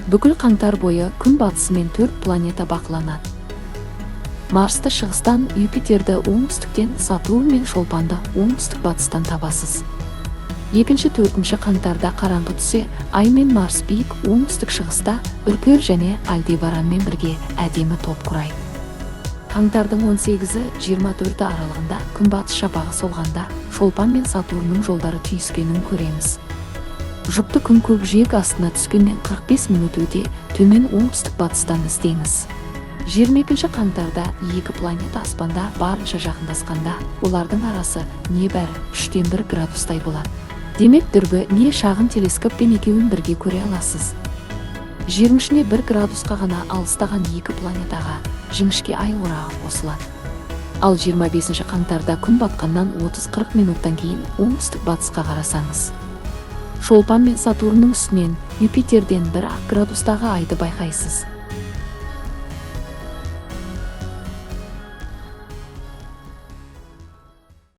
Бүкіл қаңтар бойы күн батысымен 4 планета бақыланады. Марсты шығыстан, Юпитерді оңтүстіктен, Сатурн мен Шолпанды оңтүстік батыстан табасыз. 2-4 қаңтарда қараңғы түсе, Ай мен Марс биік оңтүстік шығыста Үркер және Альдебаранмен бірге әдемі топ құрайды. Қаңтардың 18-24 аралығында күнбатыс шапағы солғанда Шолпан мен Сатурнның жолдары түйіскенін көреміз. Жұпты күн көкжиек астына түскеннен 45 минут өте төмен оңтүстік батыстан іздеңіз. 22 қаңтарда екі планета аспанда барынша жақындасқанда, олардың арасы небәрі 3-1 градустай болады. Демек дүрбі не шағын телескоппен екеуін бірге көре аласыз. Жіңішіне 1 градусқа ғана алыстаған екі планетаға жіңішке ай орағы қосылады. Ал 25 қаңтарда күн батқаннан 30-40 минуттан кейін оңтүстік батысқа қарасаңыз, Шолпан мен Сатурнның үстінен Юпитерден 1 градустағы айды байқайсыз.